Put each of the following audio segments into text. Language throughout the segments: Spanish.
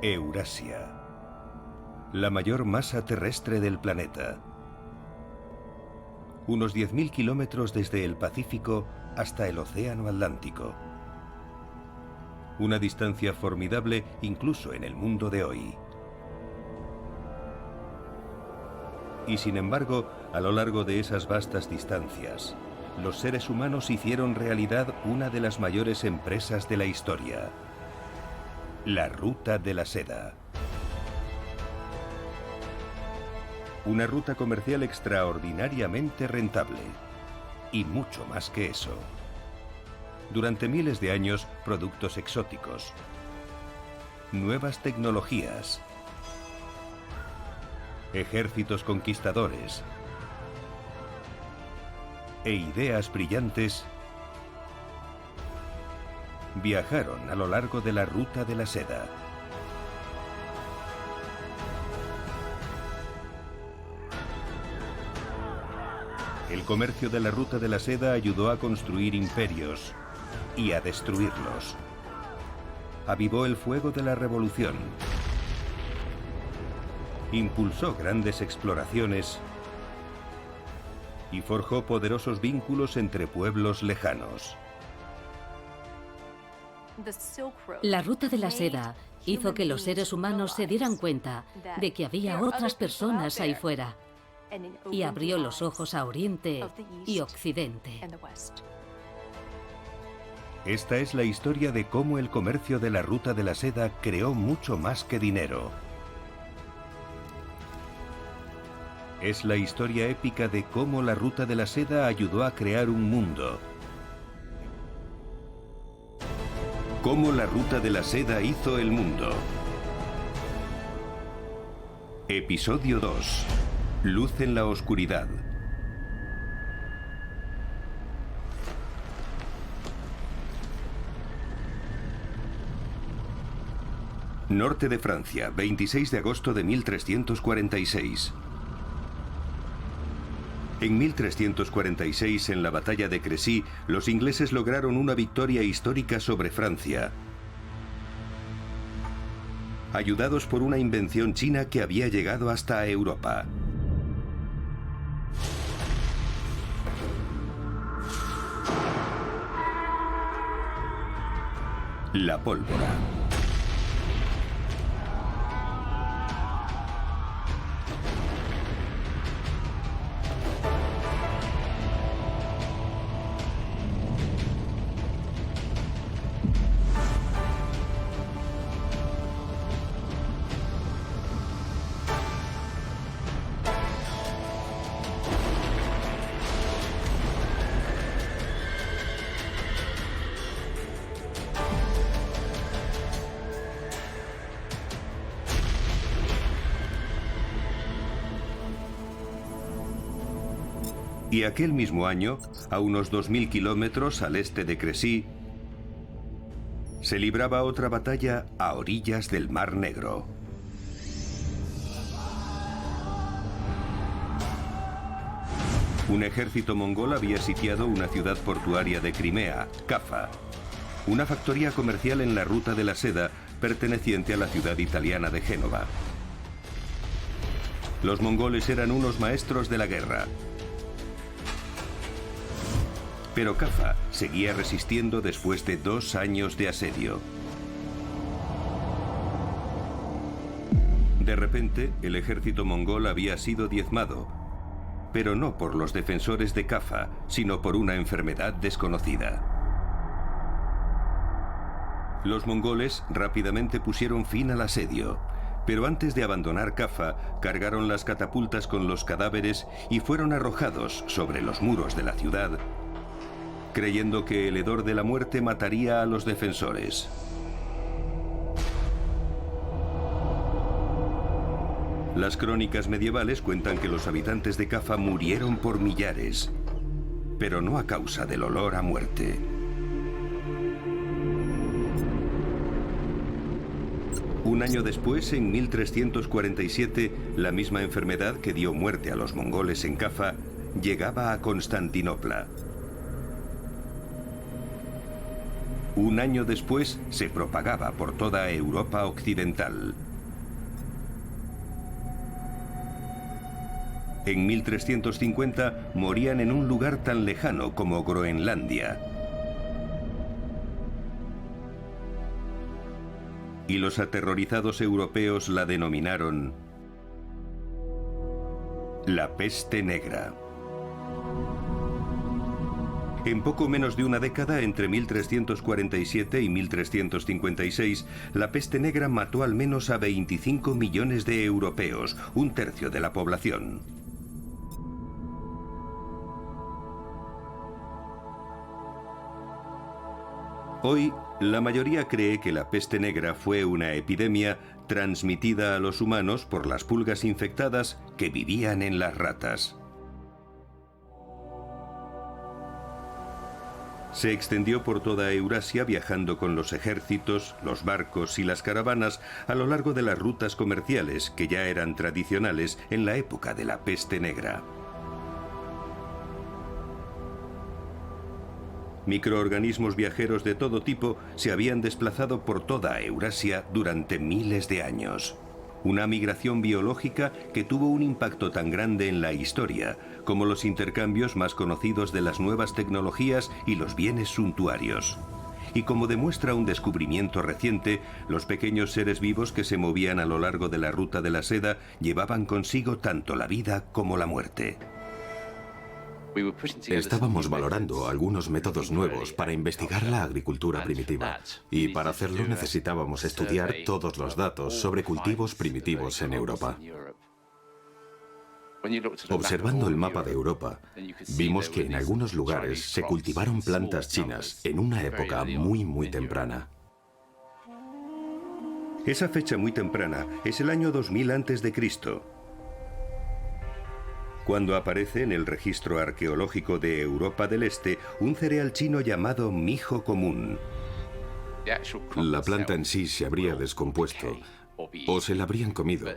Eurasia, la mayor masa terrestre del planeta. Unos 10.000 kilómetros desde el Pacífico hasta el Océano Atlántico. Una distancia formidable incluso en el mundo de hoy. Y sin embargo, a lo largo de esas vastas distancias, los seres humanos hicieron realidad una de las mayores empresas de la historia: la Ruta de la Seda. Una ruta comercial extraordinariamente rentable. Y mucho más que eso. Durante miles de años, productos exóticos, nuevas tecnologías, ejércitos conquistadores e ideas brillantes viajaron a lo largo de la Ruta de la Seda. El comercio de la Ruta de la Seda ayudó a construir imperios y a destruirlos. Avivó el fuego de la revolución. Impulsó grandes exploraciones y forjó poderosos vínculos entre pueblos lejanos. La Ruta de la Seda hizo que los seres humanos se dieran cuenta de que había otras personas ahí fuera y abrió los ojos a Oriente y Occidente. Esta es la historia de cómo el comercio de la Ruta de la Seda creó mucho más que dinero. Es la historia épica de cómo la Ruta de la Seda ayudó a crear un mundo. Cómo la Ruta de la Seda hizo el mundo. Episodio 2. Luz en la oscuridad. Norte de Francia, 26 de agosto de 1346. En 1346, en la batalla de Crécy, los ingleses lograron una victoria histórica sobre Francia, ayudados por una invención china que había llegado hasta Europa. La pólvora. Y aquel mismo año, a unos 2.000 kilómetros al este de Crécy, se libraba otra batalla a orillas del Mar Negro. Un ejército mongol había sitiado una ciudad portuaria de Crimea, Caffa, una factoría comercial en la Ruta de la Seda perteneciente a la ciudad italiana de Génova. Los mongoles eran unos maestros de la guerra. Pero Caffa seguía resistiendo después de 2 años de asedio. De repente, el ejército mongol había sido diezmado, pero no por los defensores de Caffa, sino por una enfermedad desconocida. Los mongoles rápidamente pusieron fin al asedio, pero antes de abandonar Caffa, cargaron las catapultas con los cadáveres y fueron arrojados sobre los muros de la ciudad, creyendo que el hedor de la muerte mataría a los defensores. Las crónicas medievales cuentan que los habitantes de Caffa murieron por millares, pero no a causa del olor a muerte. Un año después, en 1347, la misma enfermedad que dio muerte a los mongoles en Caffa llegaba a Constantinopla. Un año después se propagaba por toda Europa occidental. En 1350 morían en un lugar tan lejano como Groenlandia. Y los aterrorizados europeos la denominaron la peste negra. En poco menos de una década, entre 1347 y 1356, la peste negra mató al menos a 25 millones de europeos, un tercio de la población. Hoy, la mayoría cree que la peste negra fue una epidemia transmitida a los humanos por las pulgas infectadas que vivían en las ratas. Se extendió por toda Eurasia viajando con los ejércitos, los barcos y las caravanas a lo largo de las rutas comerciales que ya eran tradicionales en la época de la peste negra. Microorganismos viajeros de todo tipo se habían desplazado por toda Eurasia durante miles de años. Una migración biológica que tuvo un impacto tan grande en la historia como los intercambios más conocidos de las nuevas tecnologías y los bienes suntuarios. Y como demuestra un descubrimiento reciente, los pequeños seres vivos que se movían a lo largo de la ruta de la seda llevaban consigo tanto la vida como la muerte. Estábamos valorando algunos métodos nuevos para investigar la agricultura primitiva, y para hacerlo necesitábamos estudiar todos los datos sobre cultivos primitivos en Europa. Observando el mapa de Europa, vimos que en algunos lugares se cultivaron plantas chinas en una época muy temprana. Esa fecha muy temprana es el año 2000 a.C., cuando aparece en el registro arqueológico de Europa del Este un cereal chino llamado mijo común. La planta en sí se habría descompuesto o se la habrían comido,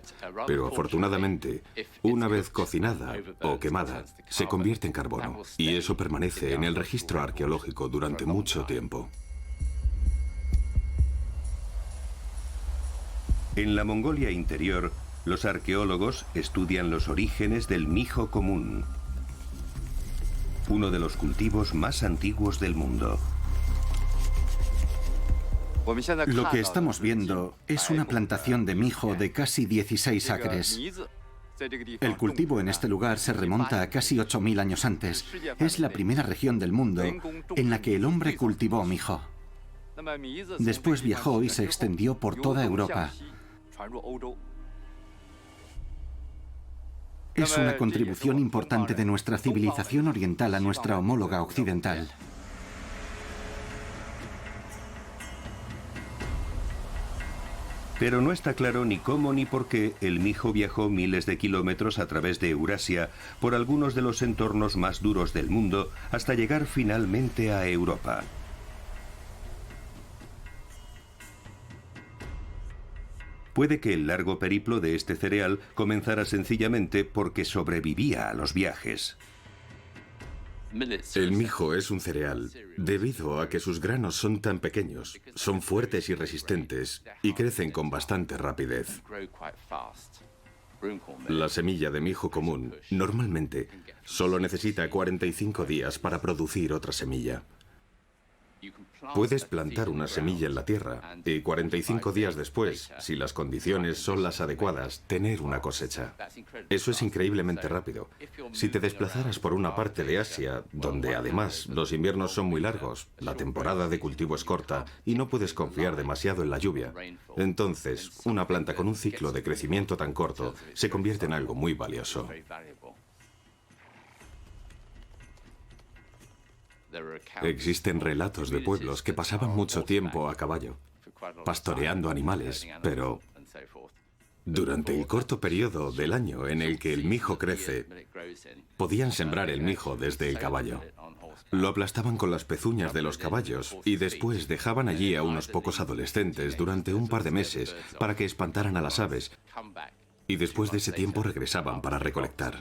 pero afortunadamente, una vez cocinada o quemada, se convierte en carbono, y eso permanece en el registro arqueológico durante mucho tiempo. En la Mongolia interior, los arqueólogos estudian los orígenes del mijo común, uno de los cultivos más antiguos del mundo. Lo que estamos viendo es una plantación de mijo de casi 16 acres. El cultivo en este lugar se remonta a casi 8000 años antes. Es la primera región del mundo en la que el hombre cultivó mijo. Después viajó y se extendió por toda Europa. Es una contribución importante de nuestra civilización oriental a nuestra homóloga occidental. Pero no está claro ni cómo ni por qué el mijo viajó miles de kilómetros a través de Eurasia por algunos de los entornos más duros del mundo hasta llegar finalmente a Europa. Puede que el largo periplo de este cereal comenzara sencillamente porque sobrevivía a los viajes. El mijo es un cereal debido a que sus granos son tan pequeños, son fuertes y resistentes y crecen con bastante rapidez. La semilla de mijo común normalmente solo necesita 45 días para producir otra semilla. Puedes plantar una semilla en la tierra y 45 días después, si las condiciones son las adecuadas, tener una cosecha. Eso es increíblemente rápido. Si te desplazaras por una parte de Asia, donde además los inviernos son muy largos, la temporada de cultivo es corta y no puedes confiar demasiado en la lluvia, entonces una planta con un ciclo de crecimiento tan corto se convierte en algo muy valioso. Existen relatos de pueblos que pasaban mucho tiempo a caballo, pastoreando animales, pero durante el corto periodo del año en el que el mijo crece, podían sembrar el mijo desde el caballo. Lo aplastaban con las pezuñas de los caballos y después dejaban allí a unos pocos adolescentes durante un par de meses para que espantaran a las aves, y después de ese tiempo regresaban para recolectar.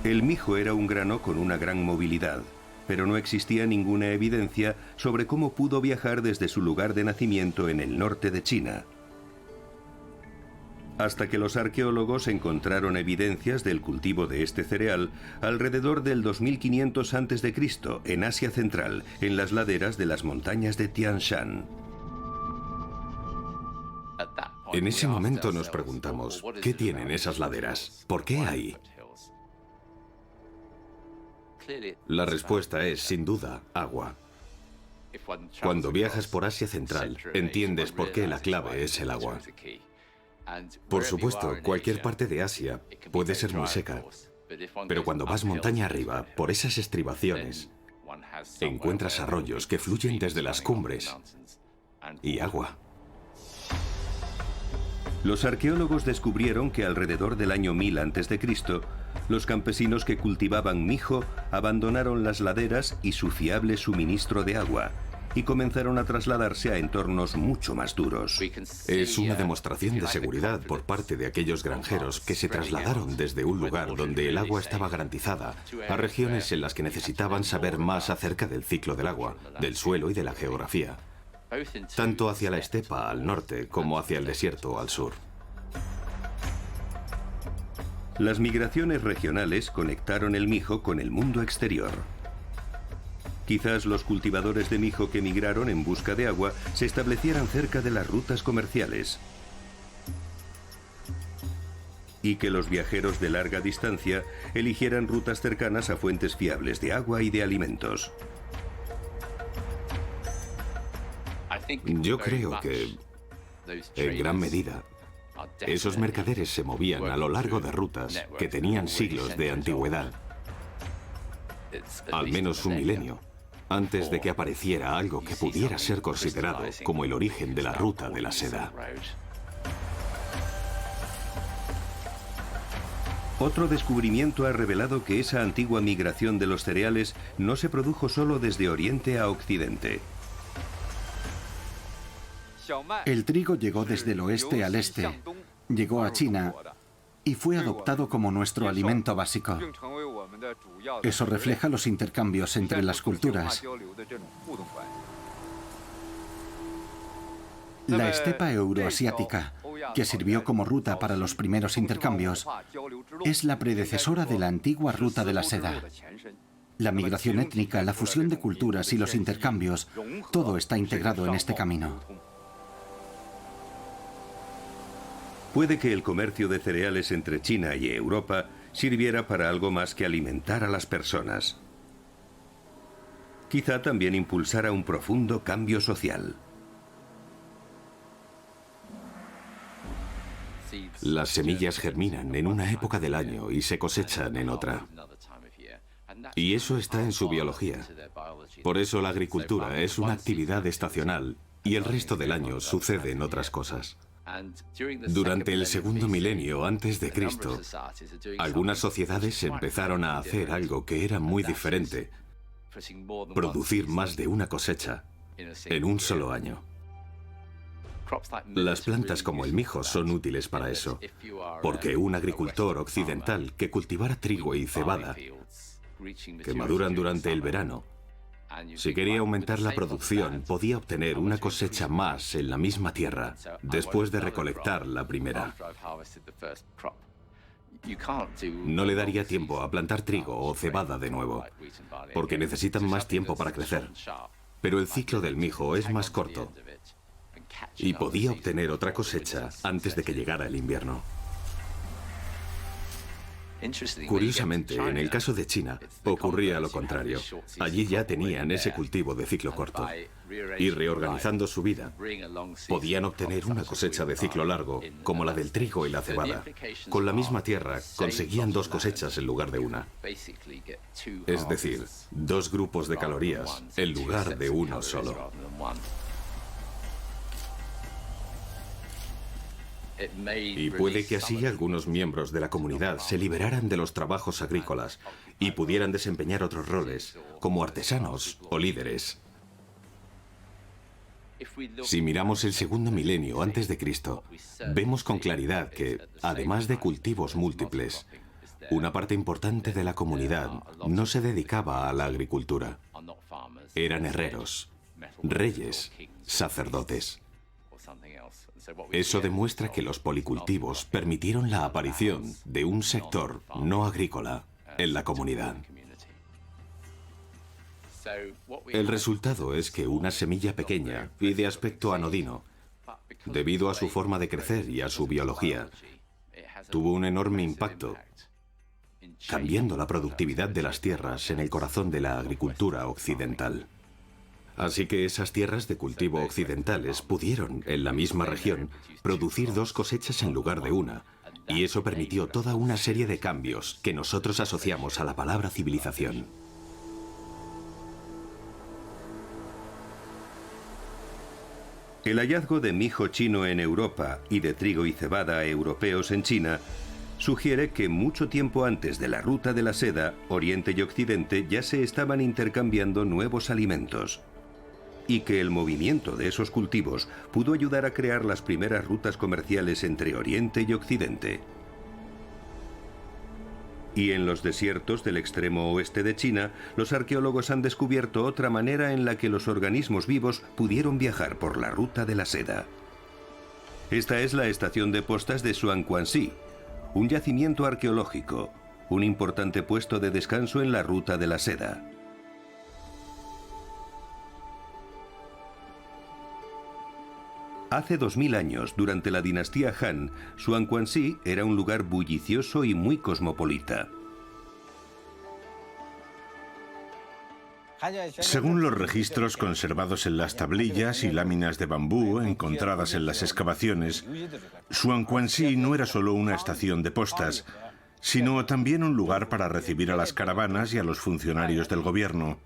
El mijo era un grano con una gran movilidad, pero no existía ninguna evidencia sobre cómo pudo viajar desde su lugar de nacimiento en el norte de China. Hasta que los arqueólogos encontraron evidencias del cultivo de este cereal alrededor del 2500 a.C. en Asia Central, en las laderas de las montañas de Tian Shan. En ese momento nos preguntamos, ¿qué tienen esas laderas? ¿Por qué ahí? La respuesta es, sin duda, agua. Cuando viajas por Asia Central, entiendes por qué la clave es el agua. Por supuesto, cualquier parte de Asia puede ser muy seca, pero cuando vas montaña arriba, por esas estribaciones, encuentras arroyos que fluyen desde las cumbres y agua. Los arqueólogos descubrieron que alrededor del año 1000 a.C., los campesinos que cultivaban mijo abandonaron las laderas y su fiable suministro de agua y comenzaron a trasladarse a entornos mucho más duros. Es una demostración de seguridad por parte de aquellos granjeros que se trasladaron desde un lugar donde el agua estaba garantizada a regiones en las que necesitaban saber más acerca del ciclo del agua, del suelo y de la geografía, tanto hacia la estepa al norte como hacia el desierto al sur. Las migraciones regionales conectaron el mijo con el mundo exterior. Quizás los cultivadores de mijo que migraron en busca de agua se establecieran cerca de las rutas comerciales y que los viajeros de larga distancia eligieran rutas cercanas a fuentes fiables de agua y de alimentos. Yo creo que, en gran medida, esos mercaderes se movían a lo largo de rutas que tenían siglos de antigüedad, al menos un milenio, antes de que apareciera algo que pudiera ser considerado como el origen de la ruta de la seda. Otro descubrimiento ha revelado que esa antigua migración de los cereales no se produjo solo desde Oriente a Occidente. El trigo llegó desde el oeste al este, llegó a China y fue adoptado como nuestro alimento básico. Eso refleja los intercambios entre las culturas. La estepa euroasiática, que sirvió como ruta para los primeros intercambios, es la predecesora de la antigua ruta de la seda. La migración étnica, la fusión de culturas y los intercambios, todo está integrado en este camino. Puede que el comercio de cereales entre China y Europa sirviera para algo más que alimentar a las personas. Quizá también impulsara un profundo cambio social. Las semillas germinan en una época del año y se cosechan en otra. Y eso está en su biología. Por eso la agricultura es una actividad estacional y el resto del año suceden otras cosas. Durante el segundo milenio antes de Cristo, algunas sociedades empezaron a hacer algo que era muy diferente: producir más de una cosecha en un solo año. Las plantas como el mijo son útiles para eso, porque un agricultor occidental que cultivara trigo y cebada, que maduran durante el verano, si quería aumentar la producción, podía obtener una cosecha más en la misma tierra después de recolectar la primera. No le daría tiempo a plantar trigo o cebada de nuevo, porque necesitan más tiempo para crecer. Pero el ciclo del mijo es más corto y podía obtener otra cosecha antes de que llegara el invierno. Curiosamente, en el caso de China, ocurría lo contrario. Allí ya tenían ese cultivo de ciclo corto. Y reorganizando su vida, podían obtener una cosecha de ciclo largo, como la del trigo y la cebada. Con la misma tierra, conseguían dos cosechas en lugar de una. Es decir, dos grupos de calorías en lugar de uno solo. Y puede que así algunos miembros de la comunidad se liberaran de los trabajos agrícolas y pudieran desempeñar otros roles, como artesanos o líderes. Si miramos el segundo milenio antes de Cristo, vemos con claridad que, además de cultivos múltiples, Una parte importante de la comunidad no se dedicaba a la agricultura. Eran herreros, reyes, sacerdotes. Eso demuestra que los policultivos permitieron la aparición de un sector no agrícola en la comunidad. El resultado es que una semilla pequeña y de aspecto anodino, debido a su forma de crecer y a su biología, tuvo un enorme impacto, cambiando la productividad de las tierras en el corazón de la agricultura occidental. Así que esas tierras de cultivo occidentales pudieron, en la misma región, producir 2 cosechas en lugar de una, y eso permitió toda una serie de cambios que nosotros asociamos a la palabra civilización. El hallazgo de mijo chino en Europa y de trigo y cebada europeos en China sugiere que mucho tiempo antes de la ruta de la seda, Oriente y Occidente ya se estaban intercambiando nuevos alimentos, y que el movimiento de esos cultivos pudo ayudar a crear las primeras rutas comerciales entre Oriente y Occidente. Y en los desiertos del extremo oeste de China, los arqueólogos han descubierto otra manera en la que los organismos vivos pudieron viajar por la ruta de la seda. Esta es la estación de postas de Xuanquanxi, un yacimiento arqueológico, un importante puesto de descanso en la ruta de la seda. Hace 2000 años, durante la dinastía Han, Xuanquanxi era un lugar bullicioso y muy cosmopolita. Según los registros conservados en las tablillas y láminas de bambú encontradas en las excavaciones, Xuanquanxi no era solo una estación de postas, sino también un lugar para recibir a las caravanas y a los funcionarios del gobierno.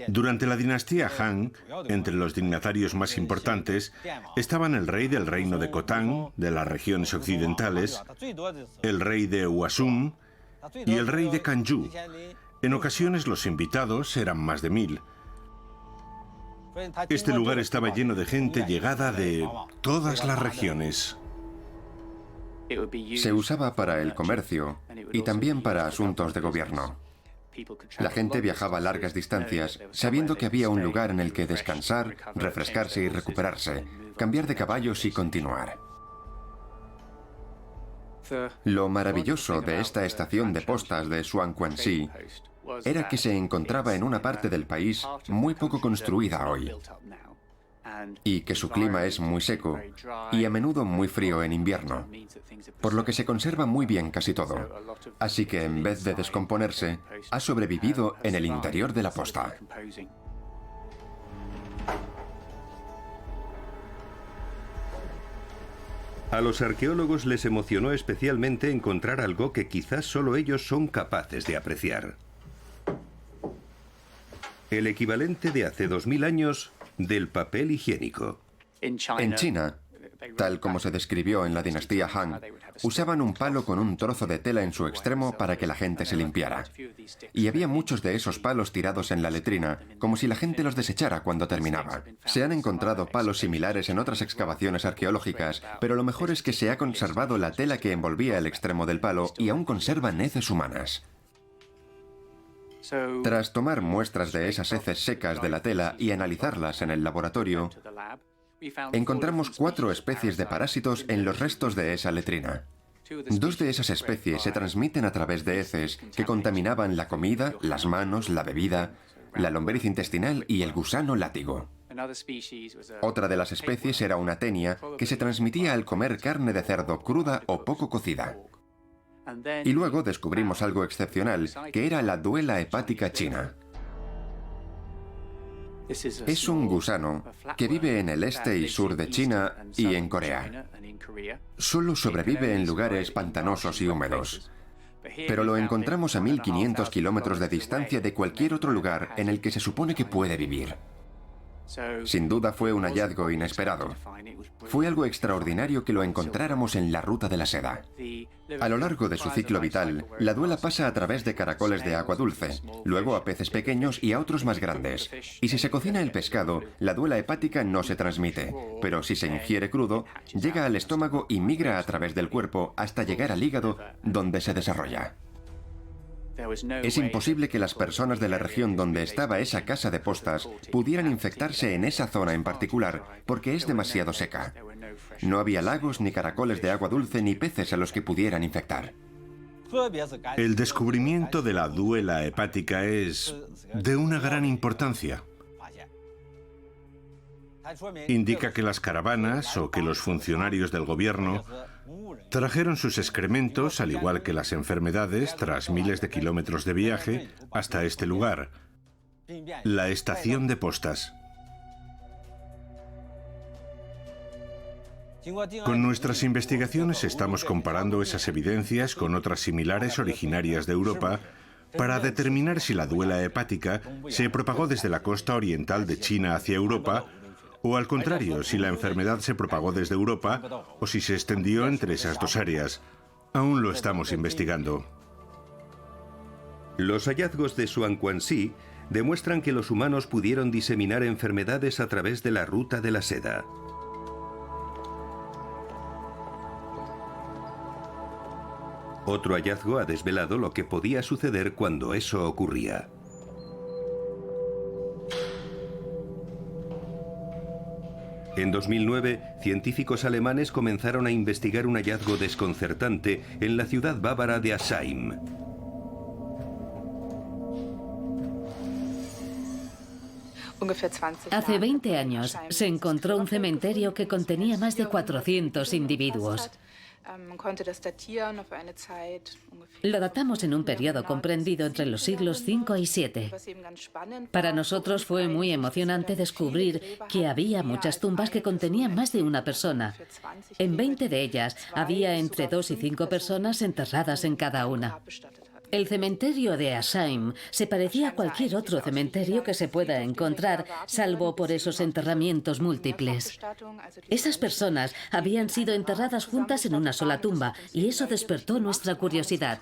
Durante la dinastía Han, entre los dignatarios más importantes estaban el rey del reino de Khotan, de las regiones occidentales, el rey de Hwasum y el rey de Kanju. En ocasiones los invitados eran más de 1000. Este lugar estaba lleno de gente llegada de todas las regiones. Se usaba para el comercio y también para asuntos de gobierno. La gente viajaba largas distancias sabiendo que había un lugar en el que descansar, refrescarse y recuperarse, cambiar de caballos y continuar. Lo maravilloso de esta estación de postas de Xuanquanxi era que se encontraba en una parte del país muy poco construida hoy, y que su clima es muy seco y a menudo muy frío en invierno, por lo que se conserva muy bien casi todo. Así que en vez de descomponerse, ha sobrevivido en el interior de la posta. A los arqueólogos les emocionó especialmente encontrar algo que quizás solo ellos son capaces de apreciar. El equivalente de hace 2000 años del papel higiénico. En China, tal como se describió en la dinastía Han, usaban un palo con un trozo de tela en su extremo para que la gente se limpiara. Y había muchos de esos palos tirados en la letrina, como si la gente los desechara cuando terminaba. Se han encontrado palos similares en otras excavaciones arqueológicas, pero lo mejor es que se ha conservado la tela que envolvía el extremo del palo y aún conservan heces humanas. Tras tomar muestras de esas heces secas de la tela y analizarlas en el laboratorio, encontramos 4 especies de parásitos en los restos de esa letrina. 2 de esas especies se transmiten a través de heces que contaminaban la comida, las manos, la bebida, la lombriz intestinal y el gusano látigo. Otra de las especies era una tenia que se transmitía al comer carne de cerdo cruda o poco cocida. Y luego descubrimos algo excepcional, que era la duela hepática china. Es un gusano que vive en el este y sur de China y en Corea. Solo sobrevive en lugares pantanosos y húmedos, pero lo encontramos a 1500 kilómetros de distancia de cualquier otro lugar en el que se supone que puede vivir. Sin duda fue un hallazgo inesperado. Fue algo extraordinario que lo encontráramos en la ruta de la seda. A lo largo de su ciclo vital, la duela pasa a través de caracoles de agua dulce, luego a peces pequeños y a otros más grandes. Y si se cocina el pescado, la duela hepática no se transmite, pero si se ingiere crudo, llega al estómago y migra a través del cuerpo hasta llegar al hígado, donde se desarrolla. Es imposible que las personas de la región donde estaba esa casa de postas pudieran infectarse en esa zona en particular, porque es demasiado seca. No había lagos, ni caracoles de agua dulce, ni peces a los que pudieran infectar. El descubrimiento de la duela hepática es de una gran importancia. Indica que las caravanas o que los funcionarios del gobierno trajeron sus excrementos, al igual que las enfermedades, tras miles de kilómetros de viaje, hasta este lugar, la estación de postas. Con nuestras investigaciones estamos comparando esas evidencias con otras similares originarias de Europa para determinar si la duela hepática se propagó desde la costa oriental de China hacia Europa, o al contrario, si la enfermedad se propagó desde Europa o si se extendió entre esas dos áreas. Aún lo estamos investigando. Los hallazgos de Xuanquanxi demuestran que los humanos pudieron diseminar enfermedades a través de la ruta de la seda. Otro hallazgo ha desvelado lo que podía suceder cuando eso ocurría. En 2009, científicos alemanes comenzaron a investigar un hallazgo desconcertante en la ciudad bávara de Asheim. Hace 20 años se encontró un cementerio que contenía más de 400 individuos. Lo datamos en un periodo comprendido entre los siglos V y VII. Para nosotros fue muy emocionante descubrir que había muchas tumbas que contenían más de una persona. En 20 de ellas había entre 2 y 5 personas enterradas en cada una. El cementerio de Asheim se parecía a cualquier otro cementerio que se pueda encontrar, salvo por esos enterramientos múltiples. Esas personas habían sido enterradas juntas en una sola tumba, y eso despertó nuestra curiosidad.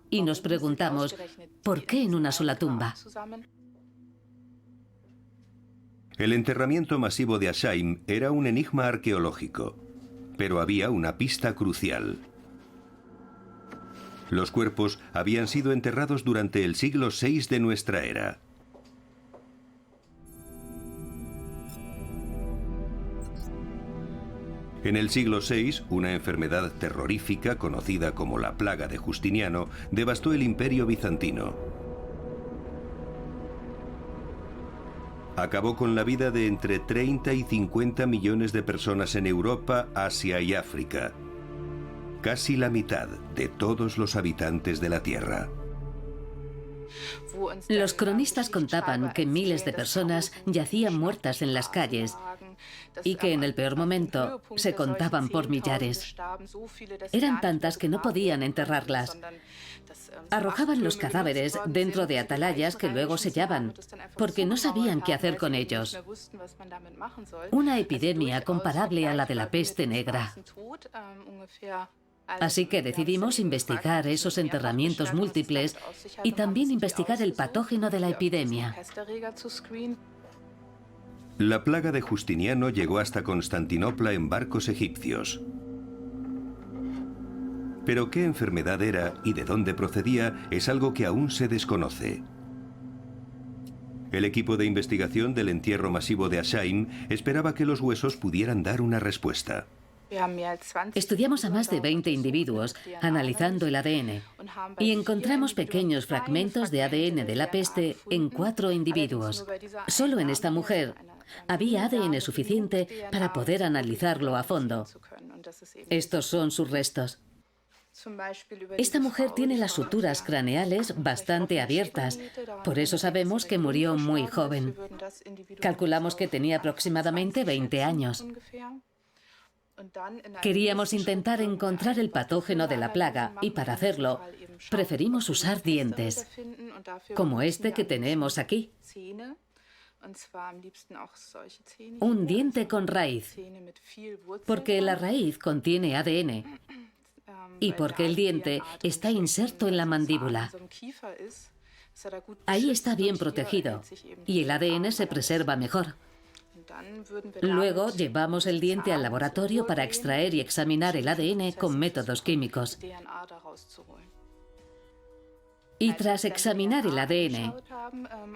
Y nos preguntamos, ¿por qué en una sola tumba? El enterramiento masivo de Asheim era un enigma arqueológico, pero había una pista crucial. Los cuerpos habían sido enterrados durante el siglo VI de nuestra era. En el siglo VI, una enfermedad terrorífica conocida como la plaga de Justiniano devastó el Imperio bizantino. Acabó con la vida de entre 30 y 50 millones de personas en Europa, Asia y África. Casi la mitad de todos los habitantes de la Tierra. Los cronistas contaban que miles de personas yacían muertas en las calles y que en el peor momento se contaban por millares. Eran tantas que no podían enterrarlas. Arrojaban los cadáveres dentro de atalayas que luego sellaban, porque no sabían qué hacer con ellos. Una epidemia comparable a la de la peste negra. Así que decidimos investigar esos enterramientos múltiples y también investigar el patógeno de la epidemia. La plaga de Justiniano llegó hasta Constantinopla en barcos egipcios. Pero qué enfermedad era y de dónde procedía es algo que aún se desconoce. El equipo de investigación del entierro masivo de Asheim esperaba que los huesos pudieran dar una respuesta. Estudiamos a más de 20 individuos, analizando el ADN, y encontramos pequeños fragmentos de ADN de la peste en 4 individuos. Solo en esta mujer había ADN suficiente para poder analizarlo a fondo. Estos son sus restos. Esta mujer tiene las suturas craneales bastante abiertas, por eso sabemos que murió muy joven. Calculamos que tenía aproximadamente 20 años. Queríamos intentar encontrar el patógeno de la plaga y para hacerlo preferimos usar dientes, como este que tenemos aquí. Un diente con raíz, porque la raíz contiene ADN y porque el diente está inserto en la mandíbula. Ahí está bien protegido y el ADN se preserva mejor. Luego llevamos el diente al laboratorio para extraer y examinar el ADN con métodos químicos. Y tras examinar el ADN,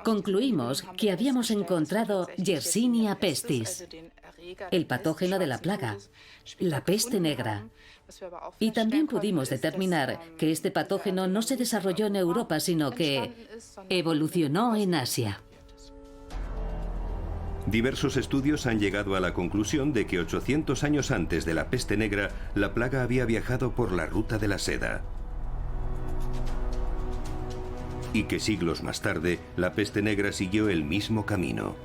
concluimos que habíamos encontrado Yersinia pestis, el patógeno de la plaga, la peste negra. Y también pudimos determinar que este patógeno no se desarrolló en Europa, sino que evolucionó en Asia. Diversos estudios han llegado a la conclusión de que 800 años antes de la peste negra, la plaga había viajado por la ruta de la seda. Y que siglos más tarde, la peste negra siguió el mismo camino.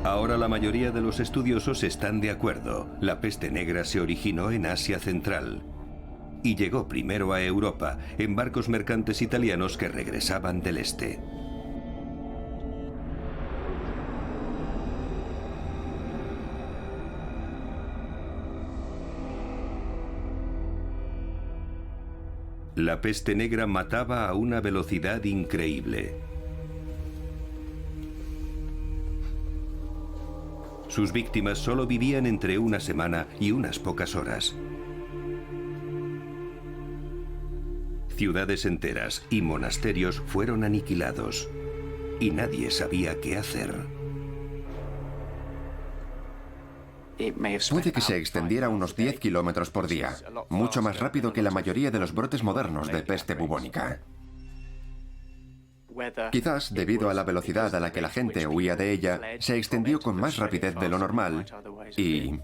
Ahora la mayoría de los estudiosos están de acuerdo. La peste negra se originó en Asia Central y llegó primero a Europa, en barcos mercantes italianos que regresaban del este. La peste negra mataba a una velocidad increíble. Sus víctimas solo vivían entre una semana y unas pocas horas. Ciudades enteras y monasterios fueron aniquilados y nadie sabía qué hacer. Puede que se extendiera unos 10 kilómetros por día, mucho más rápido que la mayoría de los brotes modernos de peste bubónica. Quizás, debido a la velocidad a la que la gente huía de ella, se extendió con más rapidez de lo normal y,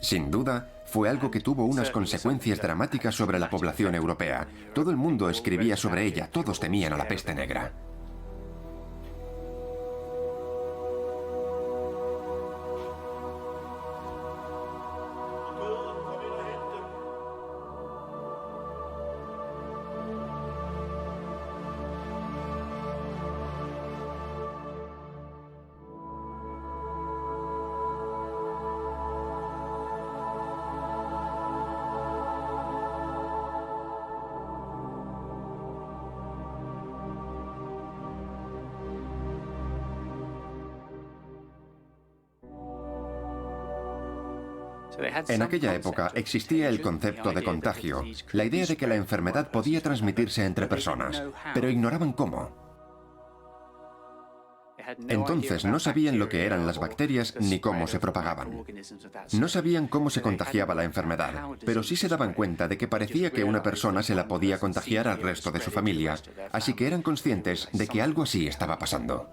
sin duda, fue algo que tuvo unas consecuencias dramáticas sobre la población europea. Todo el mundo escribía sobre ella, todos temían a la peste negra. En aquella época existía el concepto de contagio, la idea de que la enfermedad podía transmitirse entre personas, pero ignoraban cómo. Entonces no sabían lo que eran las bacterias ni cómo se propagaban. No sabían cómo se contagiaba la enfermedad, pero sí se daban cuenta de que parecía que una persona se la podía contagiar al resto de su familia, así que eran conscientes de que algo así estaba pasando.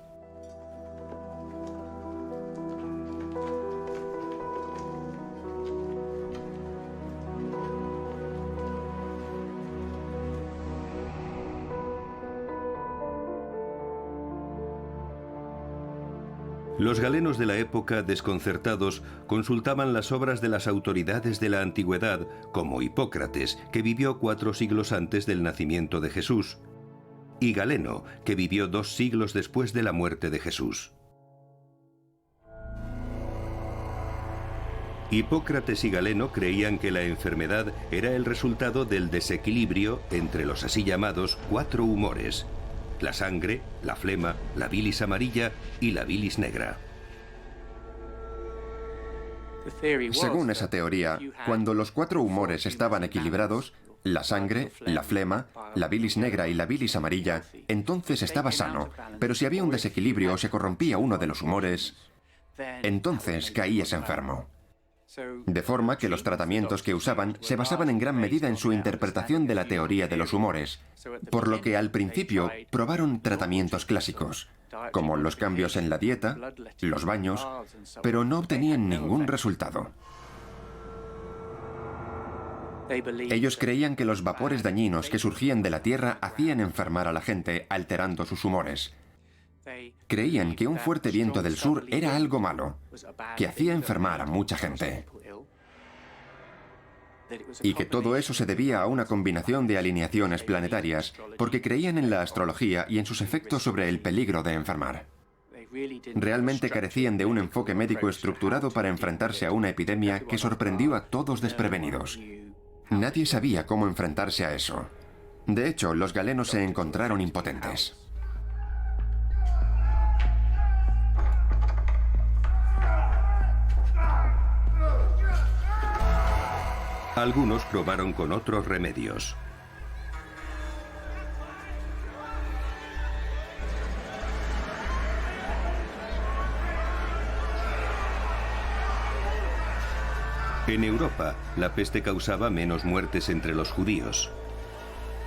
Los galenos de la época, desconcertados, consultaban las obras de las autoridades de la antigüedad, como Hipócrates, que vivió 4 siglos antes del nacimiento de Jesús, y Galeno, que vivió 2 siglos después de la muerte de Jesús. Hipócrates y Galeno creían que la enfermedad era el resultado del desequilibrio entre los así llamados 4 humores: la sangre, la flema, la bilis amarilla y la bilis negra. Según esa teoría, cuando los 4 humores estaban equilibrados, la sangre, la flema, la bilis negra y la bilis amarilla, entonces estaba sano, pero si había un desequilibrio o se corrompía uno de los humores, entonces caías enfermo. De forma que los tratamientos que usaban se basaban en gran medida en su interpretación de la teoría de los humores, por lo que al principio probaron tratamientos clásicos, como los cambios en la dieta, los baños, pero no obtenían ningún resultado. Ellos creían que los vapores dañinos que surgían de la tierra hacían enfermar a la gente, alterando sus humores. Creían que un fuerte viento del sur era algo malo, que hacía enfermar a mucha gente. y que todo eso se debía a una combinación de alineaciones planetarias, porque creían en la astrología y en sus efectos sobre el peligro de enfermar. Realmente carecían de un enfoque médico estructurado para enfrentarse a una epidemia que sorprendió a todos desprevenidos. Nadie sabía cómo enfrentarse a eso. De hecho, los galenos se encontraron impotentes. Algunos probaron con otros remedios. En Europa, la peste causaba menos muertes entre los judíos.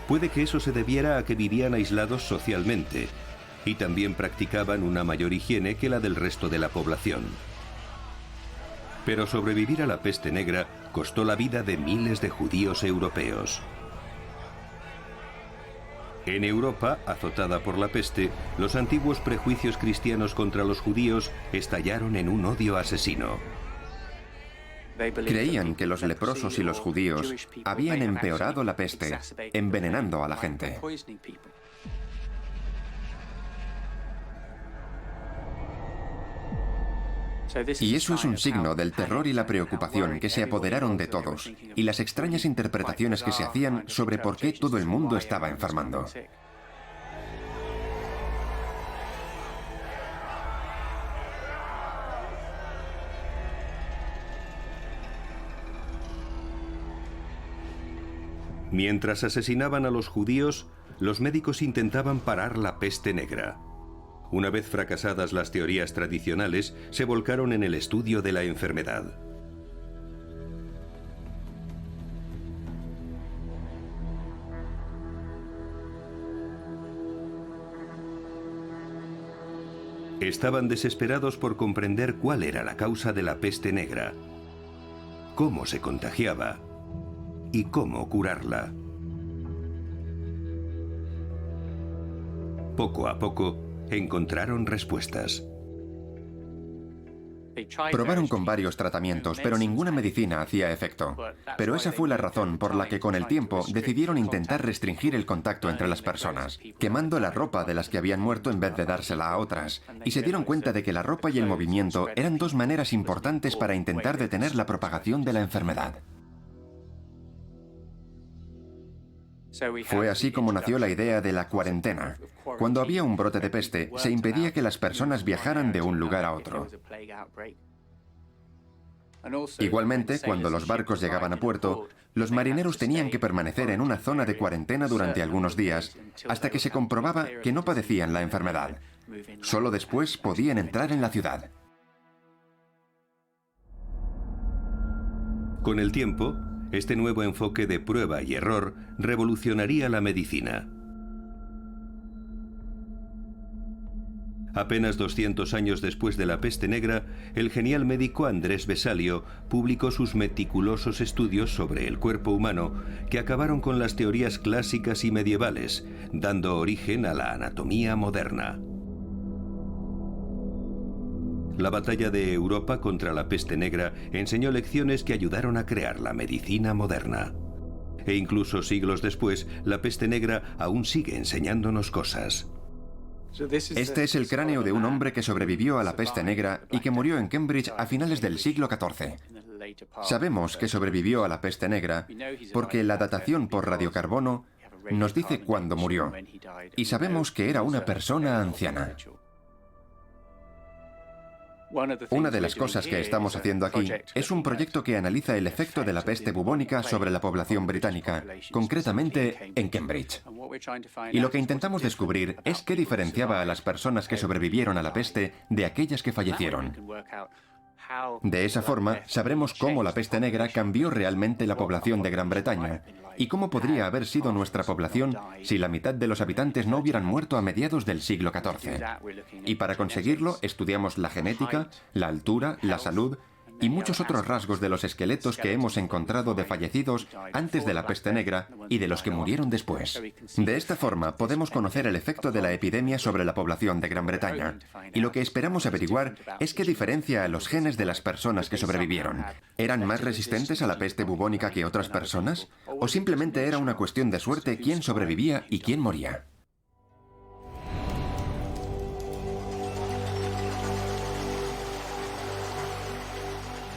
Puede que eso se debiera a que vivían aislados socialmente y también practicaban una mayor higiene que la del resto de la población. Pero sobrevivir a la peste negra costó la vida de miles de judíos europeos. En Europa, azotada por la peste, los antiguos prejuicios cristianos contra los judíos estallaron en un odio asesino. Creían que los leprosos y los judíos habían empeorado la peste, envenenando a la gente. Y eso es un signo del terror y la preocupación que se apoderaron de todos, y las extrañas interpretaciones que se hacían sobre por qué todo el mundo estaba enfermando. Mientras asesinaban a los judíos, los médicos intentaban parar la peste negra. Una vez fracasadas las teorías tradicionales, se volcaron en el estudio de la enfermedad. Estaban desesperados por comprender cuál era la causa de la peste negra, cómo se contagiaba y cómo curarla. Poco a poco, encontraron respuestas. Probaron con varios tratamientos, pero ninguna medicina hacía efecto. Pero esa fue la razón por la que con el tiempo decidieron intentar restringir el contacto entre las personas, quemando la ropa de las que habían muerto en vez de dársela a otras, y se dieron cuenta de que la ropa y el movimiento eran dos maneras importantes para intentar detener la propagación de la enfermedad. Fue así como nació la idea de la cuarentena. Cuando había un brote de peste, se impedía que las personas viajaran de un lugar a otro. Igualmente, cuando los barcos llegaban a puerto, los marineros tenían que permanecer en una zona de cuarentena durante algunos días, hasta que se comprobaba que no padecían la enfermedad. Solo después podían entrar en la ciudad. Con el tiempo, este nuevo enfoque de prueba y error revolucionaría la medicina. Apenas 200 años después de la peste negra, el genial médico Andrés Vesalio publicó sus meticulosos estudios sobre el cuerpo humano que acabaron con las teorías clásicas y medievales, dando origen a la anatomía moderna. La batalla de Europa contra la peste negra enseñó lecciones que ayudaron a crear la medicina moderna. E incluso siglos después, la peste negra aún sigue enseñándonos cosas. Este es el cráneo de un hombre que sobrevivió a la peste negra y que murió en Cambridge a finales del siglo XIV. Sabemos que sobrevivió a la peste negra porque la datación por radiocarbono nos dice cuándo murió, y sabemos que era una persona anciana. Una de las cosas que estamos haciendo aquí es un proyecto que analiza el efecto de la peste bubónica sobre la población británica, concretamente en Cambridge. Y lo que intentamos descubrir es qué diferenciaba a las personas que sobrevivieron a la peste de aquellas que fallecieron. De esa forma, sabremos cómo la peste negra cambió realmente la población de Gran Bretaña y cómo podría haber sido nuestra población si la mitad de los habitantes no hubieran muerto a mediados del siglo XIV. Y para conseguirlo, estudiamos la genética, la altura, la salud y muchos otros rasgos de los esqueletos que hemos encontrado de fallecidos antes de la peste negra y de los que murieron después. De esta forma podemos conocer el efecto de la epidemia sobre la población de Gran Bretaña. Y lo que esperamos averiguar es qué diferencia a los genes de las personas que sobrevivieron. ¿Eran más resistentes a la peste bubónica que otras personas? ¿O simplemente era una cuestión de suerte quién sobrevivía y quién moría?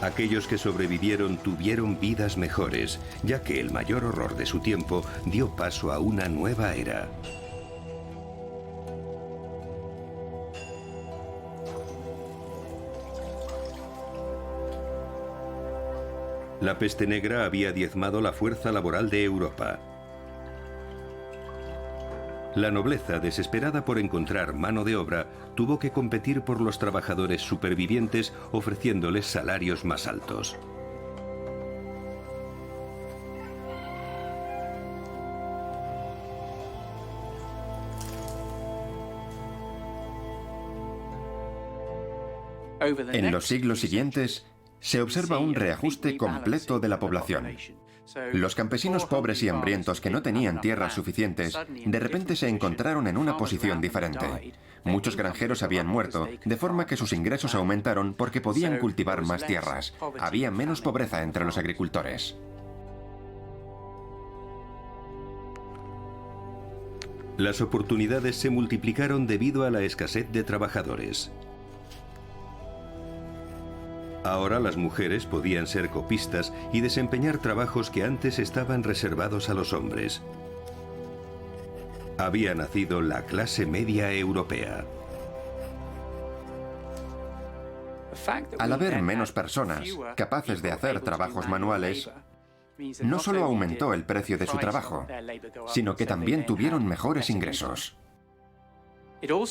Aquellos que sobrevivieron tuvieron vidas mejores, ya que el mayor horror de su tiempo dio paso a una nueva era. La peste negra había diezmado la fuerza laboral de Europa. La nobleza, desesperada por encontrar mano de obra, tuvo que competir por los trabajadores supervivientes ofreciéndoles salarios más altos. En los siglos siguientes, se observa un reajuste completo de la población. Los campesinos pobres y hambrientos que no tenían tierras suficientes, de repente se encontraron en una posición diferente. Muchos granjeros habían muerto, de forma que sus ingresos aumentaron porque podían cultivar más tierras. Había menos pobreza entre los agricultores. Las oportunidades se multiplicaron debido a la escasez de trabajadores. Ahora las mujeres podían ser copistas y desempeñar trabajos que antes estaban reservados a los hombres. Había nacido la clase media europea. Al haber menos personas capaces de hacer trabajos manuales, no solo aumentó el precio de su trabajo, sino que también tuvieron mejores ingresos.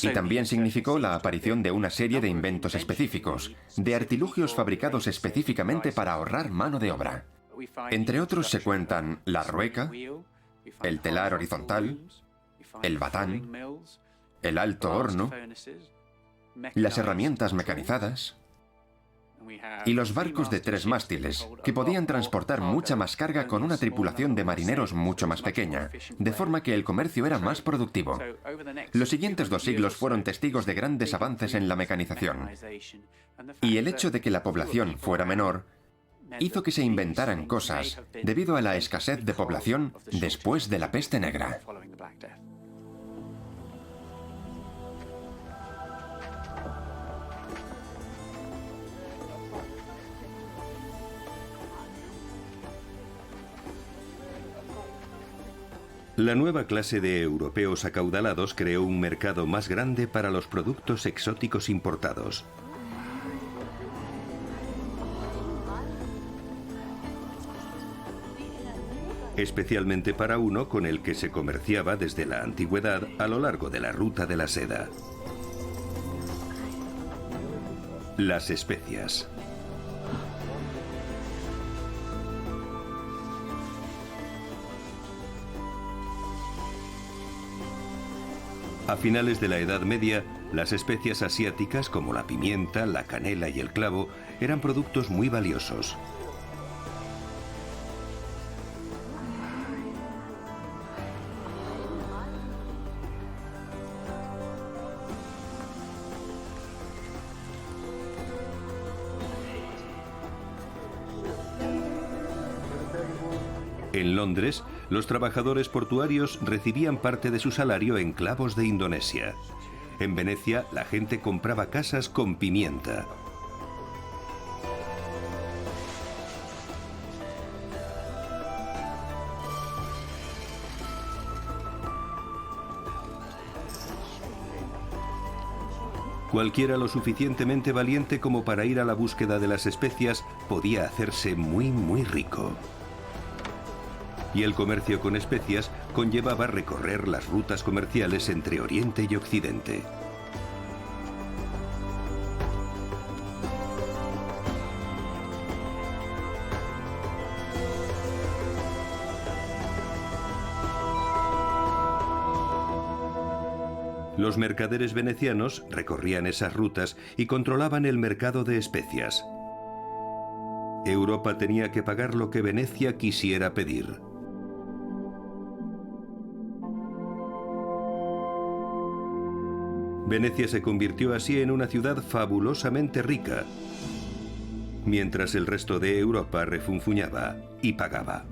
Y también significó la aparición de una serie de inventos específicos, de artilugios fabricados específicamente para ahorrar mano de obra. Entre otros se cuentan la rueca, el telar horizontal, el batán, el alto horno, las herramientas mecanizadas y los barcos de 3 mástiles, que podían transportar mucha más carga con una tripulación de marineros mucho más pequeña, de forma que el comercio era más productivo. Los siguientes 2 siglos fueron testigos de grandes avances en la mecanización. Y el hecho de que la población fuera menor hizo que se inventaran cosas debido a la escasez de población después de la peste negra. La nueva clase de europeos acaudalados creó un mercado más grande para los productos exóticos importados. Especialmente para uno con el que se comerciaba desde la antigüedad a lo largo de la ruta de la seda. Las especias. A finales de la Edad Media, las especias asiáticas como la pimienta, la canela y el clavo eran productos muy valiosos. En Londres, los trabajadores portuarios recibían parte de su salario en clavos de Indonesia. En Venecia, la gente compraba casas con pimienta. Cualquiera lo suficientemente valiente como para ir a la búsqueda de las especias podía hacerse muy rico. Y el comercio con especias conllevaba recorrer las rutas comerciales entre Oriente y Occidente. Los mercaderes venecianos recorrían esas rutas y controlaban el mercado de especias. Europa tenía que pagar lo que Venecia quisiera pedir. Venecia se convirtió así en una ciudad fabulosamente rica, mientras el resto de Europa refunfuñaba y pagaba.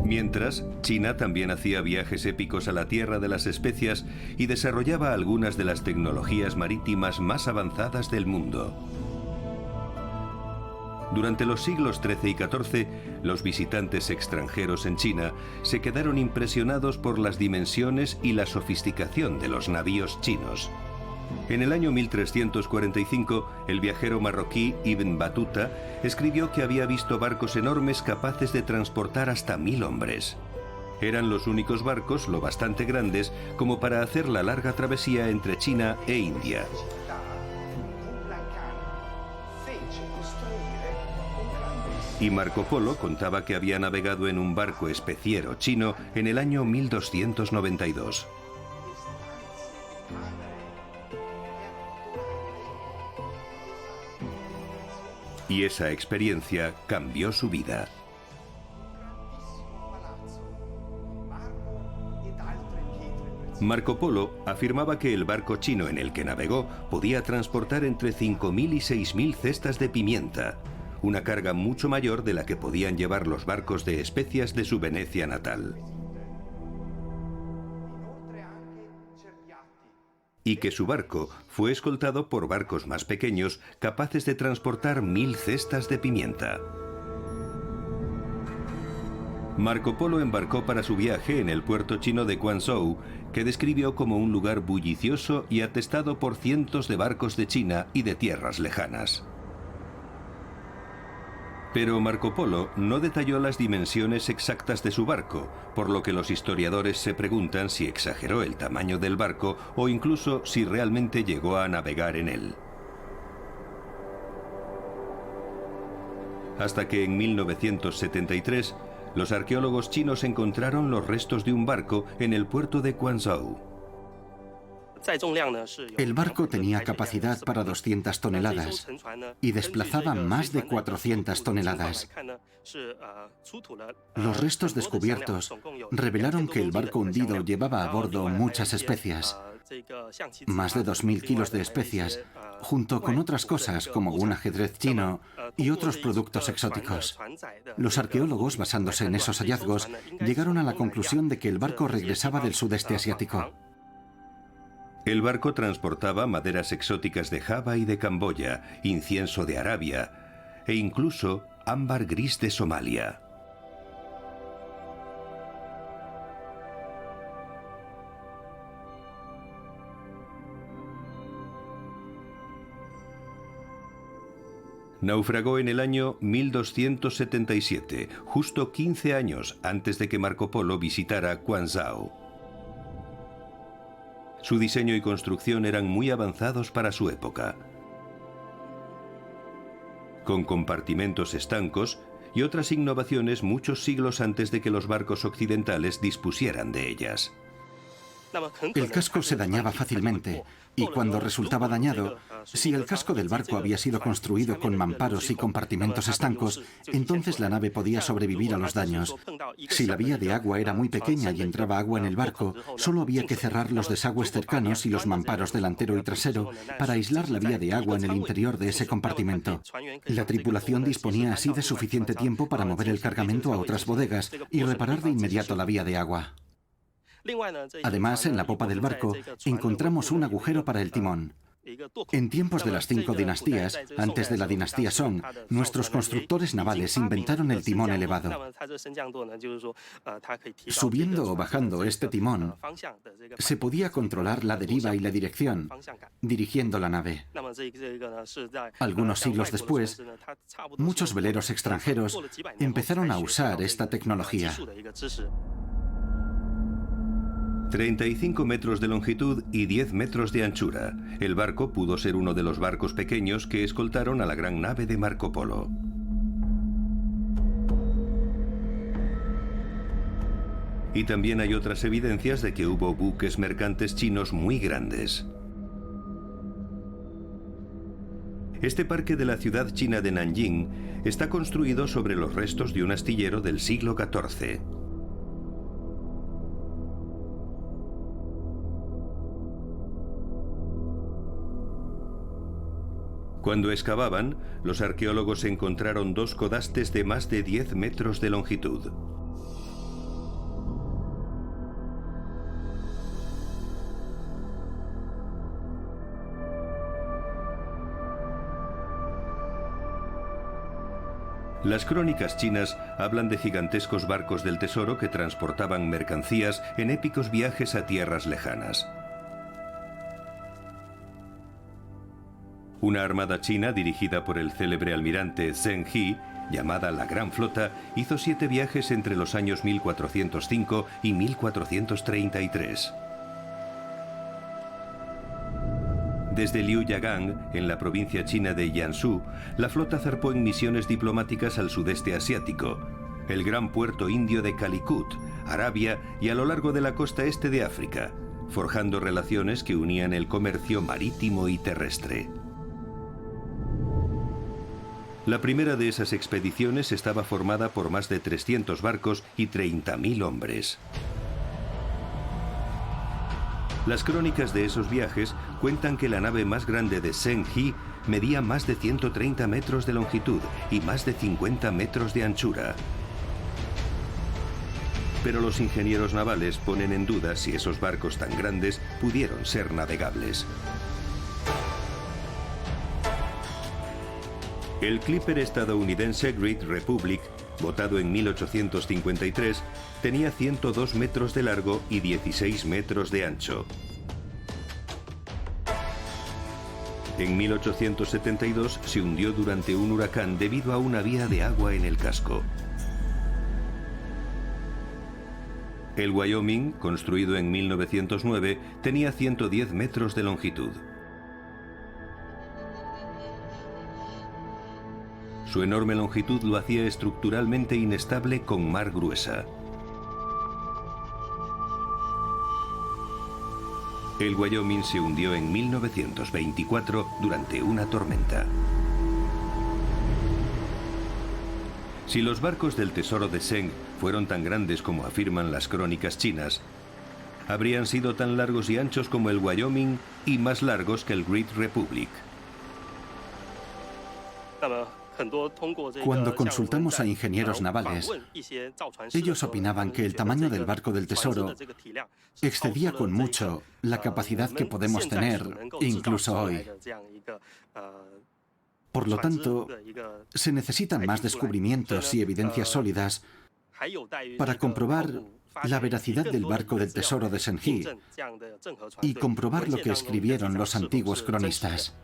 Mientras, China también hacía viajes épicos a la tierra de las especias y desarrollaba algunas de las tecnologías marítimas más avanzadas del mundo. Durante los siglos XIII y XIV, los visitantes extranjeros en China se quedaron impresionados por las dimensiones y la sofisticación de los navíos chinos. En el año 1345, el viajero marroquí Ibn Battuta escribió que había visto barcos enormes capaces de transportar hasta 1000 hombres. Eran los únicos barcos lo bastante grandes como para hacer la larga travesía entre China e India. Y Marco Polo contaba que había navegado en un barco especiero chino en el año 1292. Y esa experiencia cambió su vida. Marco Polo afirmaba que el barco chino en el que navegó podía transportar entre 5.000 y 6.000 cestas de pimienta, una carga mucho mayor de la que podían llevar los barcos de especias de su Venecia natal. Y que su barco fue escoltado por barcos más pequeños capaces de transportar 1000 cestas de pimienta. Marco Polo embarcó para su viaje en el puerto chino de Quanzhou, que describió como un lugar bullicioso y atestado por cientos de barcos de China y de tierras lejanas. Pero Marco Polo no detalló las dimensiones exactas de su barco, por lo que los historiadores se preguntan si exageró el tamaño del barco o incluso si realmente llegó a navegar en él. Hasta que en 1973, los arqueólogos chinos encontraron los restos de un barco en el puerto de Quanzhou. El barco tenía capacidad para 200 toneladas y desplazaba más de 400 toneladas. Los restos descubiertos revelaron que el barco hundido llevaba a bordo muchas especias, más de 2.000 kilos de especias, junto con otras cosas como un ajedrez chino y otros productos exóticos. Los arqueólogos, basándose en esos hallazgos, llegaron a la conclusión de que el barco regresaba del sudeste asiático. El barco transportaba maderas exóticas de Java y de Camboya, incienso de Arabia e incluso ámbar gris de Somalia. Naufragó en el año 1277, justo 15 años antes de que Marco Polo visitara Quanzhou. Su diseño y construcción eran muy avanzados para su época, con compartimentos estancos y otras innovaciones muchos siglos antes de que los barcos occidentales dispusieran de ellas. El casco se dañaba fácilmente y cuando resultaba dañado, si el casco del barco había sido construido con mamparos y compartimentos estancos, entonces la nave podía sobrevivir a los daños. Si la vía de agua era muy pequeña y entraba agua en el barco, solo había que cerrar los desagües cercanos y los mamparos delantero y trasero para aislar la vía de agua en el interior de ese compartimento. La tripulación disponía así de suficiente tiempo para mover el cargamento a otras bodegas y reparar de inmediato la vía de agua. Además, en la popa del barco encontramos un agujero para el timón. En tiempos de las 5 dinastías, antes de la dinastía Song, nuestros constructores navales inventaron el timón elevado. Subiendo o bajando este timón, se podía controlar la deriva y la dirección, dirigiendo la nave. Algunos siglos después, muchos veleros extranjeros empezaron a usar esta tecnología. 35 metros de longitud y 10 metros de anchura. El barco pudo ser uno de los barcos pequeños que escoltaron a la gran nave de Marco Polo. Y también hay otras evidencias de que hubo buques mercantes chinos muy grandes. Este parque de la ciudad china de Nanjing está construido sobre los restos de un astillero del siglo XIV. Cuando excavaban, los arqueólogos encontraron 2 codastes de más de 10 metros de longitud. Las crónicas chinas hablan de gigantescos barcos del tesoro que transportaban mercancías en épicos viajes a tierras lejanas. Una armada china dirigida por el célebre almirante Zheng He, llamada la Gran Flota, hizo 7 viajes entre los años 1405 y 1433. Desde Liuyagang, en la provincia china de Jiangsu, la flota zarpó en misiones diplomáticas al sudeste asiático, el gran puerto indio de Calicut, Arabia y a lo largo de la costa este de África, forjando relaciones que unían el comercio marítimo y terrestre. La primera de esas expediciones estaba formada por más de 300 barcos y 30.000 hombres. Las crónicas de esos viajes cuentan que la nave más grande de Zheng He medía más de 130 metros de longitud y más de 50 metros de anchura. Pero los ingenieros navales ponen en duda si esos barcos tan grandes pudieron ser navegables. El clipper estadounidense Great Republic, botado en 1853, tenía 102 metros de largo y 16 metros de ancho. En 1872 se hundió durante un huracán debido a una vía de agua en el casco. El Wyoming, construido en 1909, tenía 110 metros de longitud. Su enorme longitud lo hacía estructuralmente inestable con mar gruesa. El Wyoming se hundió en 1924 durante una tormenta. Si los barcos del tesoro de Zheng fueron tan grandes como afirman las crónicas chinas, habrían sido tan largos y anchos como el Wyoming y más largos que el Great Republic. Cuando consultamos a ingenieros navales, ellos opinaban que el tamaño del barco del tesoro excedía con mucho la capacidad que podemos tener incluso hoy. Por lo tanto, se necesitan más descubrimientos y evidencias sólidas para comprobar la veracidad del barco del tesoro de Zheng He y comprobar lo que escribieron los antiguos cronistas.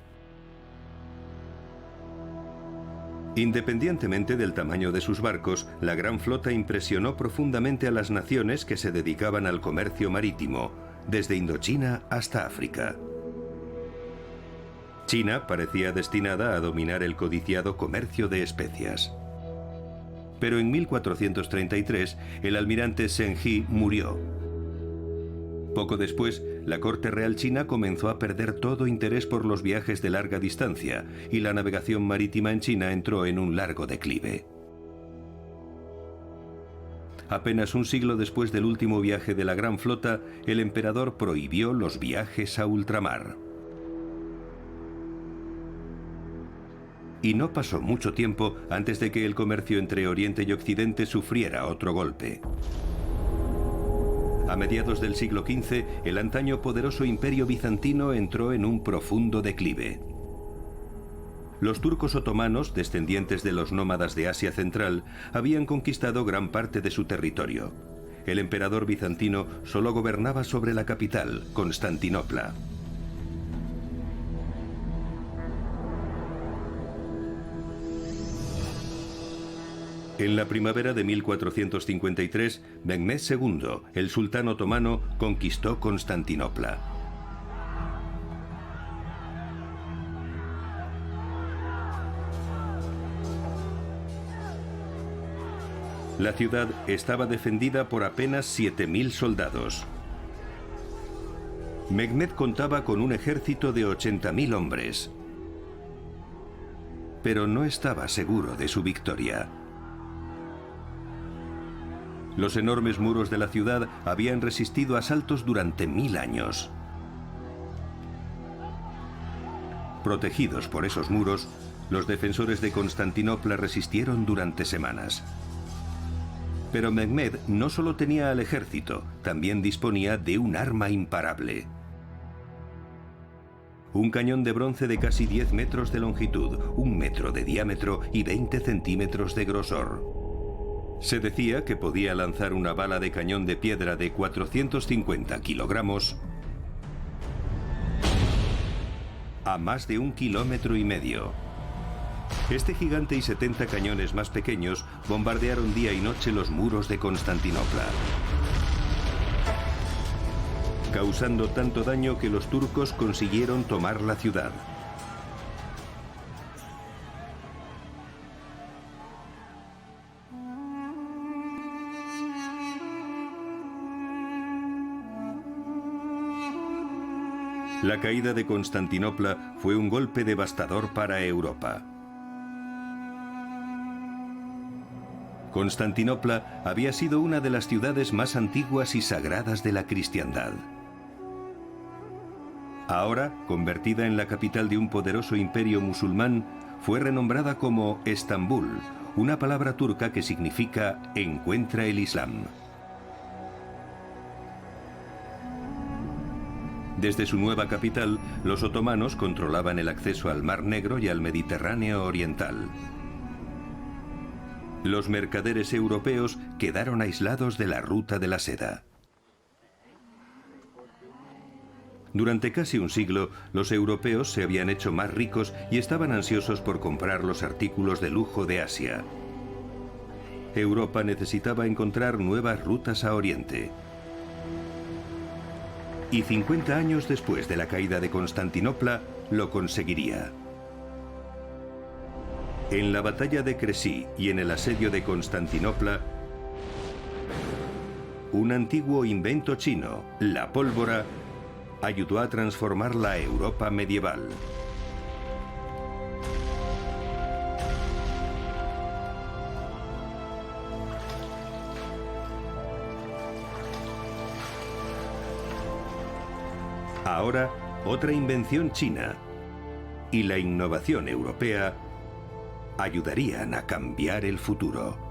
Independientemente del tamaño de sus barcos, la Gran Flota impresionó profundamente a las naciones que se dedicaban al comercio marítimo, desde Indochina hasta África. China parecía destinada a dominar el codiciado comercio de especias. Pero en 1433, el almirante Zheng He murió. Poco después, la corte real china comenzó a perder todo interés por los viajes de larga distancia y la navegación marítima en China entró en un largo declive. Apenas un siglo después del último viaje de la Gran Flota, el emperador prohibió los viajes a ultramar. Y no pasó mucho tiempo antes de que el comercio entre Oriente y Occidente sufriera otro golpe. A mediados del siglo XV, el antaño poderoso imperio bizantino entró en un profundo declive. Los turcos otomanos, descendientes de los nómadas de Asia Central, habían conquistado gran parte de su territorio. El emperador bizantino solo gobernaba sobre la capital, Constantinopla. En la primavera de 1453, Mehmed II, el sultán otomano, conquistó Constantinopla. La ciudad estaba defendida por apenas 7.000 soldados. Mehmed contaba con un ejército de 80.000 hombres. pero no estaba seguro de su victoria. Los enormes muros de la ciudad habían resistido asaltos durante 1000 años. Protegidos por esos muros, los defensores de Constantinopla resistieron durante semanas. Pero Mehmed no solo tenía al ejército, también disponía de un arma imparable. Un cañón de bronce de casi 10 metros de longitud, 1 metro de diámetro y 20 centímetros de grosor. Se decía que podía lanzar una bala de cañón de piedra de 450 kilogramos a más de 1,5 kilómetros. Este gigante y 70 cañones más pequeños bombardearon día y noche los muros de Constantinopla, causando tanto daño que los turcos consiguieron tomar la ciudad. La caída de Constantinopla fue un golpe devastador para Europa. Constantinopla había sido una de las ciudades más antiguas y sagradas de la cristiandad. Ahora, convertida en la capital de un poderoso imperio musulmán, fue renombrada como Estambul, una palabra turca que significa encuentra el Islam. Desde su nueva capital, los otomanos controlaban el acceso al Mar Negro y al Mediterráneo oriental. Los mercaderes europeos quedaron aislados de la ruta de la seda. Durante casi un siglo, los europeos se habían hecho más ricos y estaban ansiosos por comprar los artículos de lujo de Asia. Europa necesitaba encontrar nuevas rutas a Oriente. Y 50 años después de la caída de Constantinopla, lo conseguiría. En la batalla de Crecy y en el asedio de Constantinopla, un antiguo invento chino, la pólvora, ayudó a transformar la Europa medieval. Ahora, otra invención china y la innovación europea ayudarían a cambiar el futuro.